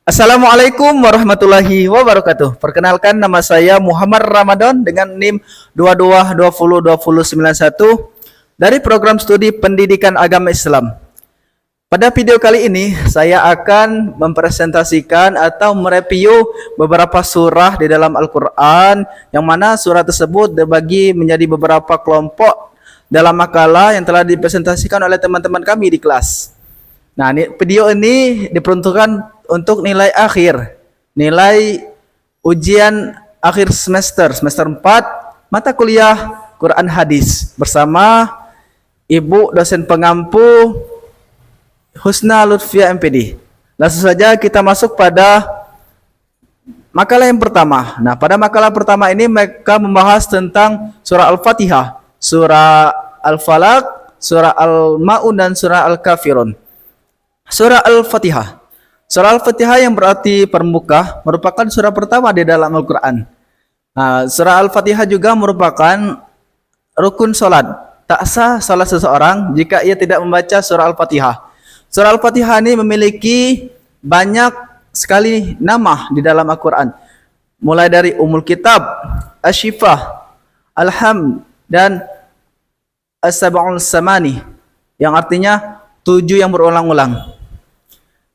Assalamualaikum warahmatullahi wabarakatuh. Perkenalkan, nama saya Muhammad Ramadan dengan NIM 22202091 dari program studi Pendidikan Agama Islam. Pada video kali ini saya akan mempresentasikan atau mereview beberapa surah di dalam Al-Quran, yang mana surah tersebut dibagi menjadi beberapa kelompok dalam makalah yang telah dipresentasikan oleh teman-teman kami di kelas. Nah, video ini diperuntukkan untuk nilai akhir, nilai ujian akhir semester 4 mata kuliah Quran Hadis bersama Ibu dosen pengampu Husna Lutfia MPD. Langsung saja kita masuk pada makalah yang pertama. Nah, pada makalah pertama ini mereka membahas tentang surah Al-Fatihah, surah Al-Falaq, surah Al-Ma'un, dan surah Al-Kafirun. Surah Al-Fatihah. Surah Al-Fatihah yang berarti permuka merupakan surah pertama di dalam Al-Quran. Nah, surah Al-Fatihah juga merupakan rukun salat. Tak sah salat seseorang jika ia tidak membaca surah Al-Fatihah. Surah Al-Fatihah ini memiliki banyak sekali nama di dalam Al-Quran. Mulai dari Ummul Kitab, Asy-Syifah, Al-Hamd, dan As-Sab'ul Samani, yang artinya 7 yang berulang-ulang.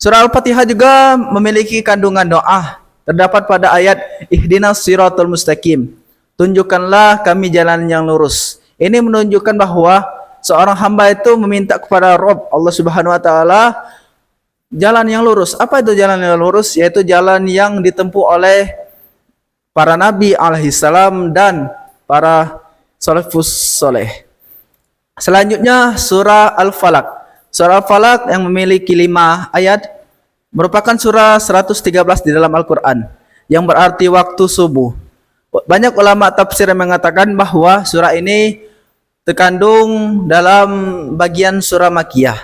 Surah Al-Fatihah juga memiliki kandungan doa. Terdapat pada ayat Ihdinas Siratal Mustaqim. Tunjukkanlah kami jalan yang lurus. Ini menunjukkan bahwa seorang hamba itu meminta kepada Rabb Allah Subhanahu wa taala jalan yang lurus. Apa itu jalan yang lurus? Yaitu jalan yang ditempuh oleh para nabi alaihissalam dan para salafus soleh. Selanjutnya surah Al-Falaq. Surah Al-Falaq yang memiliki 5 ayat merupakan surah 113 di dalam Al-Quran, yang berarti waktu subuh. Banyak ulama tafsir yang mengatakan bahwa surah ini terkandung dalam bagian surah Makkiyah.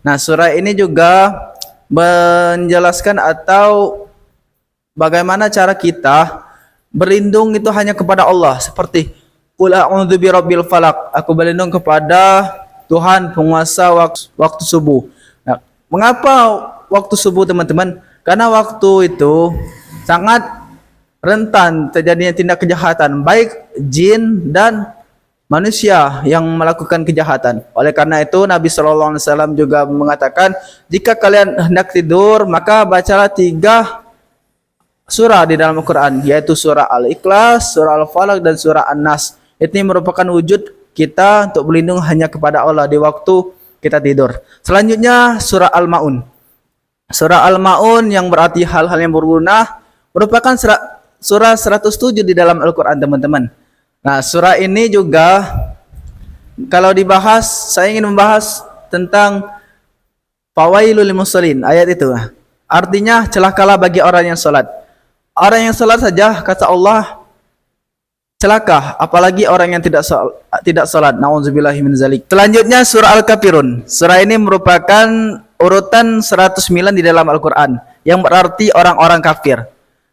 Nah, surah ini juga menjelaskan atau bagaimana cara kita berlindung itu hanya kepada Allah, seperti Qul a'udzu birabbil falaq, aku berlindung kepada Tuhan penguasa waktu subuh. Nah, mengapa waktu subuh, teman-teman? Karena waktu itu sangat rentan terjadinya tindak kejahatan, baik jin dan manusia yang melakukan kejahatan. Oleh karena itu Nabi SAW juga mengatakan, jika kalian hendak tidur, maka bacalah 3 surah di dalam Al-Quran, yaitu surah Al-Ikhlas, surah Al-Falaq, dan surah An-Nas. Ini merupakan wujud kita untuk berlindung hanya kepada Allah di waktu kita tidur. Selanjutnya surah Al-Ma'un. Surah Al-Ma'un yang berarti hal-hal yang berguna merupakan surah 107 di dalam Al-Quran, teman-teman. Nah, surah ini juga kalau dibahas, saya ingin membahas tentang fawailul lil musallin, ayat itu. Artinya celakalah bagi orang yang salat. Orang yang salat saja kata Allah celaka, apalagi orang yang tidak salat. Nauzubillahi min zalik. Selanjutnya surah Al-Kafirun. Surah ini merupakan urutan 109 di dalam Al-Quran, yang berarti orang-orang kafir.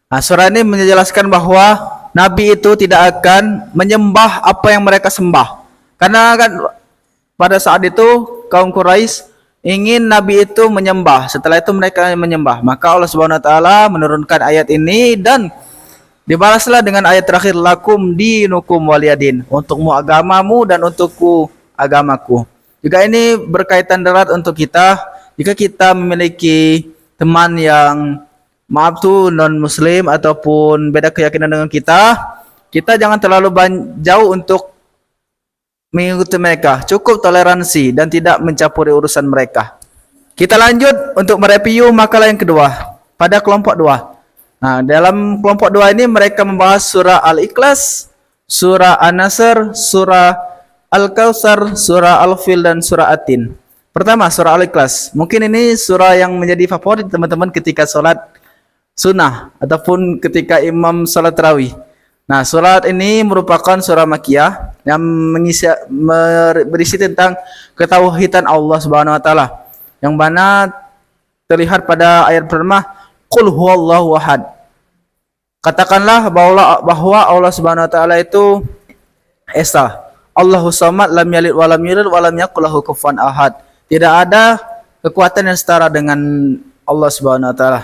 Nah, surah ini menjelaskan bahwa Nabi itu tidak akan menyembah apa yang mereka sembah. Karena kan pada saat itu kaum Quraisy ingin Nabi itu menyembah, setelah itu mereka menyembah. Maka Allah Subhanahu wa taala menurunkan ayat ini dan dibalaslah dengan ayat terakhir, lakum dinukum waliyadin, untukmu agamamu dan untukku agamaku. Juga ini berkaitan erat untuk kita. Jika kita memiliki teman yang maaf tuh non muslim ataupun beda keyakinan dengan kita jangan terlalu jauh untuk mengikuti mereka. Cukup toleransi dan tidak mencampuri urusan mereka. Kita lanjut untuk mereview makalah yang kedua pada kelompok 2. Nah, dalam kelompok 2 ini mereka membahas surah Al-Ikhlas, surah An-Nasr, surah Al-Kautsar, surah Al-Fil, dan surah At-Tin. Pertama, surah Al-Ikhlas. Mungkin ini surah yang menjadi favorit teman-teman ketika sholat sunnah ataupun ketika imam sholat tarawih. Nah, surat ini merupakan surah Makkiyah yang berisi tentang ketauhidan Allah Subhanahu wa taala, yang mana terlihat pada ayat pertama, Qul huwallahu ahad. Katakanlah bahwa Allah Subhanahu wa taala itu esa. Allahu samad, lam yalid wa lam yulad wa lam yakul lahu kufuwan ahad. Tidak ada kekuatan yang setara dengan Allah Subhanahu wa taala.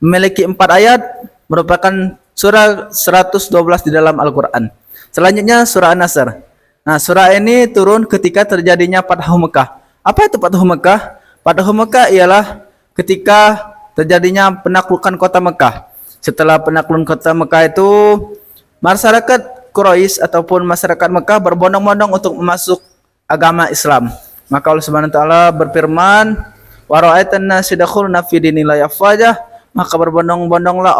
memiliki 4 ayat, merupakan surah 112 di dalam Al-Quran. Selanjutnya surah An-Nasr. Nah, surah ini turun ketika terjadinya Fathu Mekah. Apa itu Fathu Mekah? Fathu Mekah ialah ketika terjadinya penaklukan kota Mekah. Setelah penaklukan kota Mekah itu, masyarakat Quraisy ataupun masyarakat Mekah berbondong-bondong untuk masuk agama Islam. Maka Allah Subhanahu wa taala berfirman, "Wa ra'aitan nasa yadkhuluna fi dinillahi afwajah," maka berbondong-bondonglah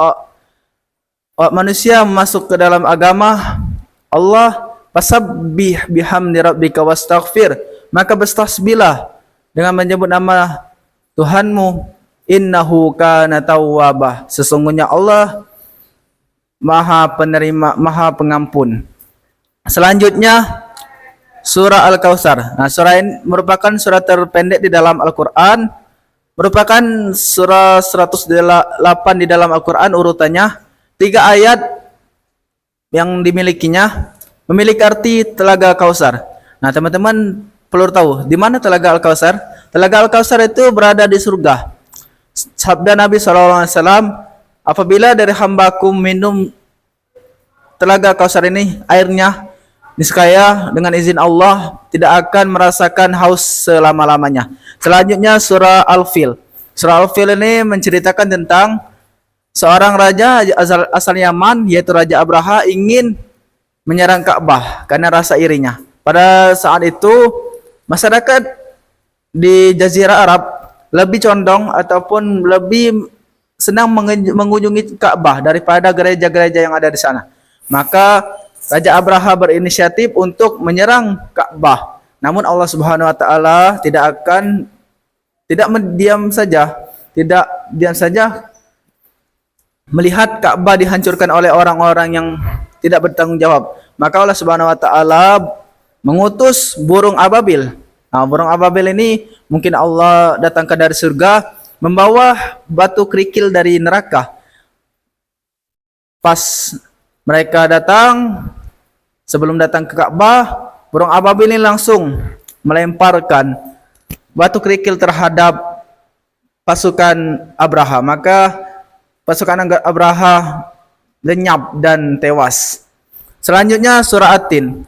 manusia masuk ke dalam agama Allah. Fasabbih bihamdi rabbika wastaghfir, maka bertasbihlah dengan menyebut nama Tuhanmu, innahu kana tawwabah, sesungguhnya Allah Maha penerima, Maha pengampun. Selanjutnya surah Al-Kautsar. Nah, surah ini merupakan surah terpendek di dalam Al-Qur'an, merupakan surah 108 di dalam Al-Qur'an urutannya. 3 ayat yang dimilikinya memiliki arti Telaga Kautsar. Nah, teman-teman perlu tahu di mana Telaga Al-Kautsar? Telaga Al-Kautsar itu berada di surga. Sabda Nabi SAW, apabila dari hambaku minum Telaga Kautsar ini, airnya, niscaya dengan izin Allah tidak akan merasakan haus selama-lamanya. Selanjutnya surah Al-Fil. Surah Al-Fil ini menceritakan tentang seorang raja asal Yaman, yaitu Raja Abraha, ingin menyerang Ka'bah karena rasa irinya. Pada saat itu masyarakat di Jazirah Arab lebih condong ataupun lebih senang mengunjungi Ka'bah daripada gereja-gereja yang ada di sana. Maka Raja Abraha berinisiatif untuk menyerang Ka'bah. Namun Allah Subhanahu wa taala tidak diam saja melihat Ka'bah dihancurkan oleh orang-orang yang tidak bertanggung jawab. Maka Allah Subhanahu wa taala mengutus burung ababil. Nah, burung ababil ini mungkin Allah datangkan dari surga membawa batu kerikil dari neraka. Pas mereka datang, sebelum datang ke Ka'bah, burung ababil ini langsung melemparkan batu kerikil terhadap pasukan Abraha. Maka pasukan Abraha lenyap dan tewas. Selanjutnya surah At-Tin.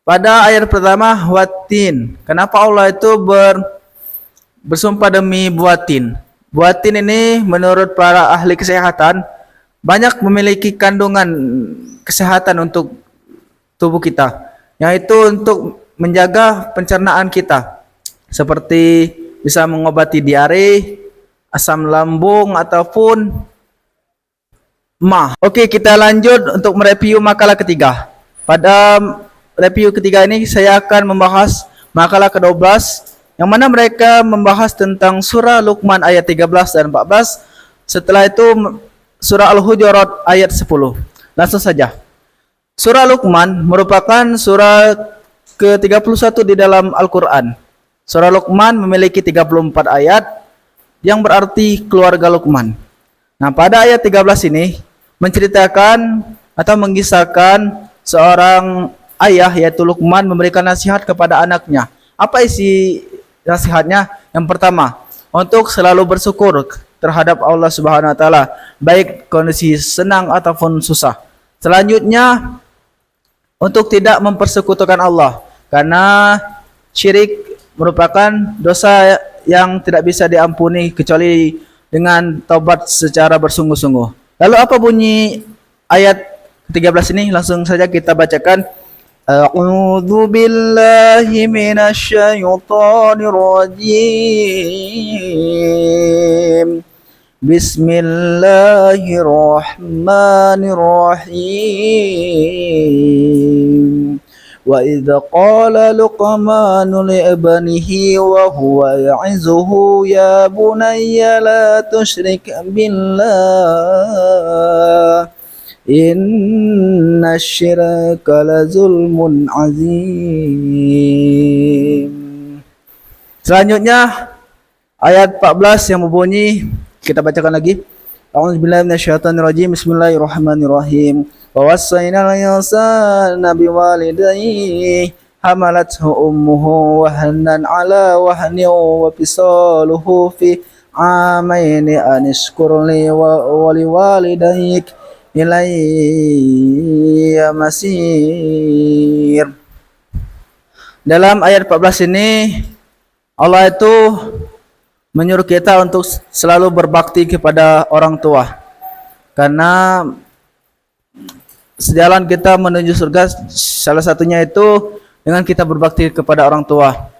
Pada ayat pertama, Watin. Kenapa Allah itu bersumpah demi buatin? Buatin ini menurut para ahli kesehatan banyak memiliki kandungan kesehatan untuk tubuh kita, yaitu untuk menjaga pencernaan kita, seperti bisa mengobati diare, asam lambung ataupun Oke, kita lanjut untuk mereview makalah ketiga. Pada review ketiga ini saya akan membahas makalah ke-12 yang mana mereka membahas tentang surah Luqman ayat 13 dan 14. Setelah itu surah Al-Hujurat ayat 10. Langsung saja. Surah Luqman merupakan surah ke-31 di dalam Al-Qur'an. Surah Luqman memiliki 34 ayat yang berarti keluarga Luqman. Nah, pada ayat 13 ini menceritakan atau mengisahkan seorang ayah yaitu Luqman memberikan nasihat kepada anaknya. Apa isi nasihatnya? Yang pertama, untuk selalu bersyukur terhadap Allah Subhanahu wa taala, baik kondisi senang ataupun susah. Selanjutnya, untuk tidak mempersekutukan Allah, karena syirik merupakan dosa yang tidak bisa diampuni kecuali dengan taubat secara bersungguh-sungguh. Lalu apa bunyi ayat 13 ini? Langsung saja kita bacakan. A'udzu billahi minasyaitonir rajim. Bismillahirrahmanirrahim. Wa idza qala Luqmanu li ibnihi wa huwa ya'izuhu ya bunayya la tusyrik billah inna syirka la zulmun azim. Selanjutnya ayat 14 yang berbunyi, kita bacakan lagi. A'udzubillahi minasyaitonirrajim. Bismillahirrahmanirrahim. Wa wassaynal insana biwalidayhi hamalathu ummuhu wahnan ala wahnin wa fisaluhu fi amaini anishkurli wa liwalidayk ilayya masir. Dalam ayat 14 ini Allah itu menyuruh kita untuk selalu berbakti kepada orang tua. Karena sejalan kita menuju surga salah satunya itu dengan kita berbakti kepada orang tua.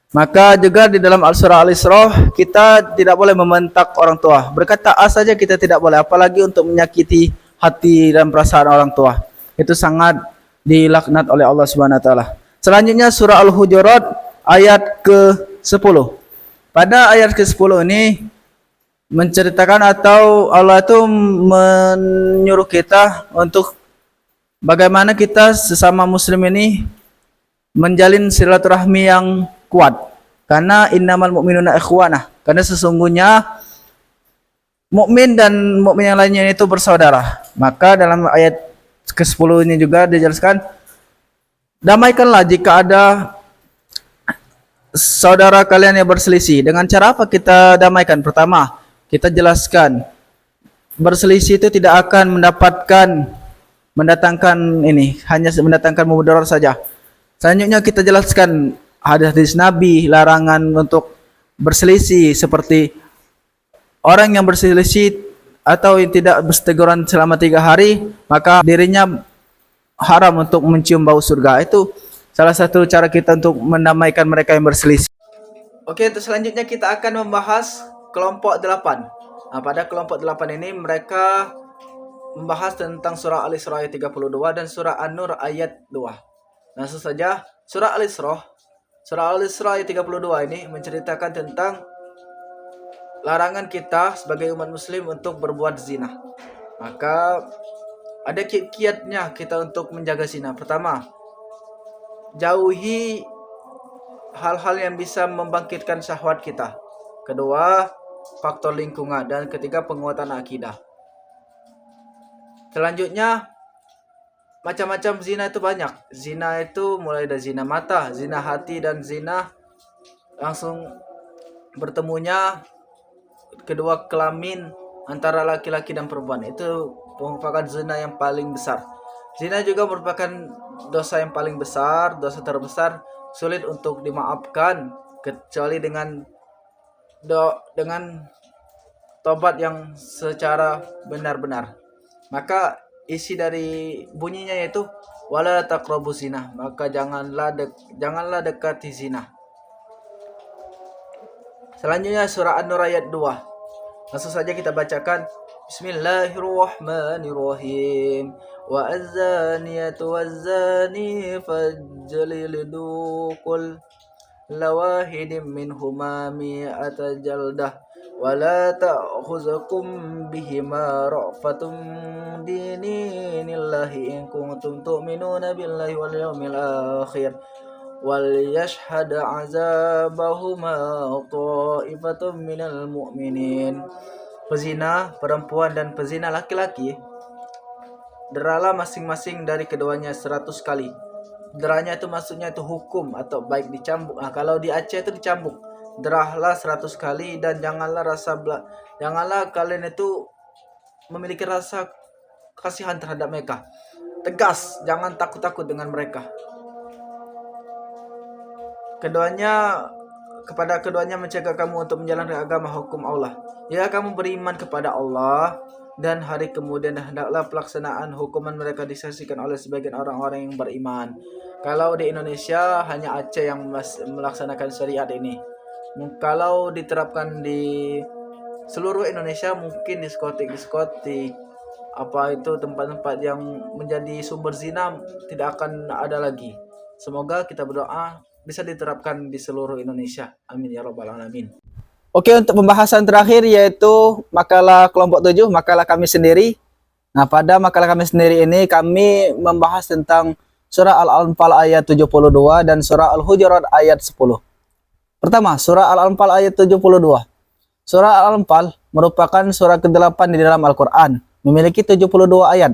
Maka juga di dalam surah Al-Isra kita tidak boleh membentak orang tua. Berkata A saja kita tidak boleh, apalagi untuk menyakiti hati dan perasaan orang tua. Itu sangat dilaknat oleh Allah Subhanahu wa taala. Selanjutnya surah Al-Hujurat ayat ke-10. Pada ayat ke-10 ini menceritakan atau Allah itu menyuruh kita untuk bagaimana kita sesama muslim ini menjalin silaturahmi yang kuat. Karena innamal mu'minuna ikhwanah. Karena sesungguhnya mukmin dan mukmin yang lainnya itu bersaudara. Maka dalam ayat ke-10 ini juga dijelaskan, damaikanlah jika ada saudara kalian yang berselisih. Dengan cara apa kita damaikan? Pertama, kita jelaskan berselisih itu tidak akan mendatangkan ini, hanya mendatangkan mudarat saja. Selanjutnya kita jelaskan hadis Nabi larangan untuk berselisih, seperti orang yang berselisih atau yang tidak berteguran selama 3 hari, maka dirinya haram untuk mencium bau surga. Itu salah satu cara kita untuk mendamaikan mereka yang berselisih. Oke, untuk selanjutnya kita akan membahas kelompok 8. Nah, pada kelompok 8 ini mereka membahas tentang surah Al-Isra ayat 32 dan surah An-Nur ayat 2. Langsung saja, surah Al-Isra ayat 32 ini menceritakan tentang larangan kita sebagai umat muslim untuk berbuat zina. Maka ada kiat-kiatnya kita untuk menjaga zina. Pertama, jauhi hal-hal yang bisa membangkitkan syahwat kita. Kedua, faktor lingkungan. Dan ketiga, penguatan akidah. Selanjutnya, macam-macam zina itu banyak. Zina itu mulai dari zina mata, zina hati, dan zina langsung bertemunya kedua kelamin antara laki-laki dan perempuan. Itu merupakan zina yang paling besar. Zina juga merupakan dosa yang paling besar, dosa terbesar, sulit untuk dimaafkan kecuali dengan tobat yang secara benar-benar. Maka isi dari bunyinya yaitu wala taqrabuz zina, maka janganlah dekati zina. Selanjutnya surah An-Nur ayat 2. Langsung saja kita bacakan. Bismillahirrahmanirrahim. Wa az-zaniyatu waz-zani fajlidu kull lawahidim minhuma mi'ata jaldah wa la ta'khuzakum bihima ra'fatum dinillahi in kuntum tu'minuna billahi wal yawmil akhir wal yashhad 'azabahuma ta'ifatun minal mu'minin. Pezina perempuan dan pezina laki-laki deralah masing-masing dari keduanya 100 kali. Deranya itu maksudnya itu hukum atau baik dicambuk. Nah, kalau di Aceh itu dicambuk. Derahlah 100 kali dan janganlah kalian itu memiliki rasa kasihan terhadap mereka. Tegas, jangan takut-takut dengan mereka. Kepada keduanya mencegah kamu untuk menjalankan agama hukum Allah. Jika kamu beriman kepada Allah dan hari kemudian, hendaklah pelaksanaan hukuman mereka disaksikan oleh sebagian orang-orang yang beriman. Kalau di Indonesia hanya Aceh yang melaksanakan syariat ini. Kalau diterapkan di seluruh Indonesia, mungkin diskotik, apa itu tempat-tempat yang menjadi sumber zina tidak akan ada lagi. Semoga kita berdoa bisa diterapkan di seluruh Indonesia. Amin ya rabbal alamin. Oke, untuk pembahasan terakhir yaitu makalah kelompok 7, makalah kami sendiri. Nah, pada makalah kami sendiri ini kami membahas tentang surah Al-Anfal ayat 72 dan surah Al-Hujurat ayat 10. Pertama, surah Al-Anfal ayat 72. Surah Al-Anfal merupakan surah ke-8 di dalam Al-Quran, memiliki 72 ayat.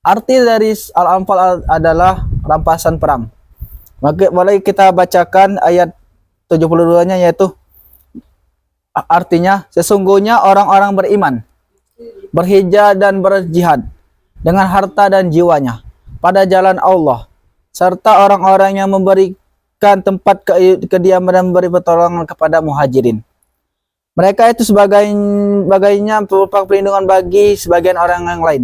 Arti dari Al-Anfal adalah rampasan perang. Maka boleh kita bacakan ayat 72-nya yaitu Artinya, sesungguhnya orang-orang beriman berhijrah dan berjihad dengan harta dan jiwanya pada jalan Allah, serta orang-orang yang memberikan tempat kediaman dan memberi pertolongan kepada muhajirin. Mereka itu sebagainya merupakan perlindungan bagi sebagian orang yang lain.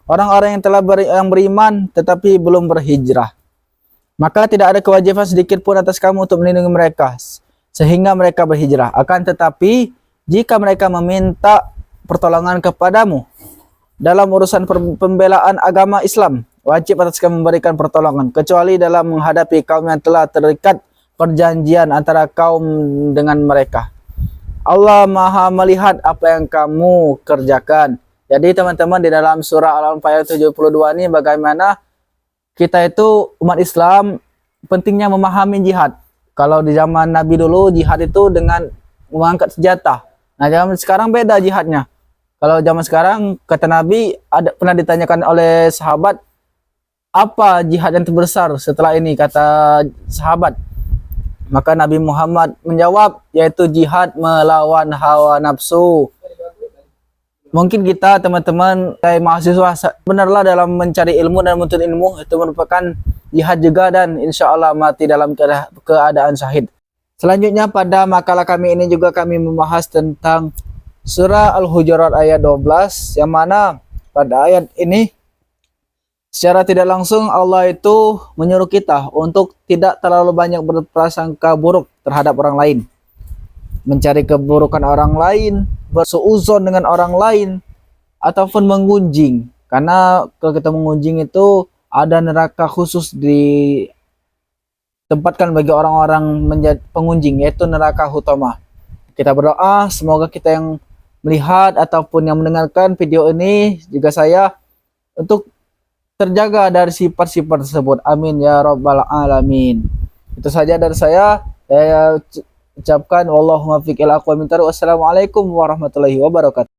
Orang-orang yang telah yang beriman tetapi belum berhijrah. Maka tidak ada kewajiban sedikit pun atas kamu untuk melindungi mereka sehingga mereka berhijrah. Akan tetapi jika mereka meminta pertolongan kepadamu dalam urusan pembelaan agama Islam, wajib atas kamu memberikan pertolongan, kecuali dalam menghadapi kaum yang telah terikat perjanjian antara kaum dengan mereka. Allah Maha melihat apa yang kamu kerjakan. Jadi teman-teman, di dalam surah Al-Anfal ayat 72 ini bagaimana kita itu umat Islam pentingnya memahami jihad. Kalau di zaman Nabi dulu jihad itu dengan mengangkat senjata. Nah, zaman sekarang beda jihadnya. Kalau zaman sekarang kata Nabi, pernah ditanyakan oleh sahabat, apa jihad yang terbesar setelah ini, kata sahabat. Maka Nabi Muhammad menjawab, yaitu jihad melawan hawa nafsu. Mungkin kita teman-teman mahasiswa benarlah dalam mencari ilmu dan menuntut ilmu itu merupakan jihad juga, dan insya Allah mati dalam keadaan syahid. Selanjutnya pada makalah kami ini juga kami membahas tentang surah Al-Hujurat ayat 12, yang mana pada ayat ini secara tidak langsung Allah itu menyuruh kita untuk tidak terlalu banyak berprasangka buruk terhadap orang lain, mencari keburukan orang lain, bersuuzon dengan orang lain, ataupun menggunjing. Karena kalau kita menggunjing itu ada neraka khusus ditempatkan bagi orang-orang menjadi pengunjing, yaitu neraka Hutama. Kita berdoa semoga kita yang melihat ataupun yang mendengarkan video ini, juga saya, untuk terjaga dari sifat-sifat tersebut. Amin ya rabbal alamin. Itu saja dari saya ucapkan wallahumma fiqil aqwam. Wassalamualaikum warahmatullahi wabarakatuh.